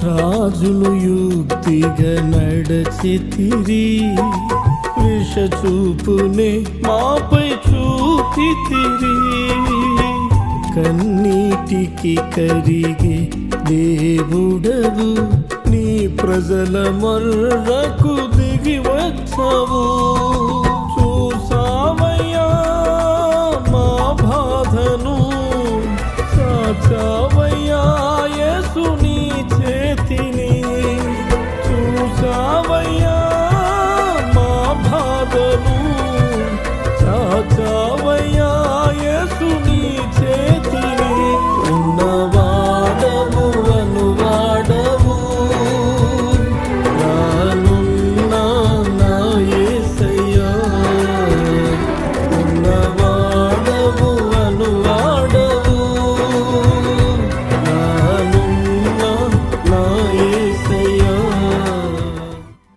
రాజులు యుక్తిగా నడచితిరి, విష చూపునే మాపై చూపితిరి. కన్నీటికి కరిగే దేవుడవు, నీ ప్రజల మర్రకు దిగి వచ్చావు. చూసావయ్యా మా బాధను, సాచావ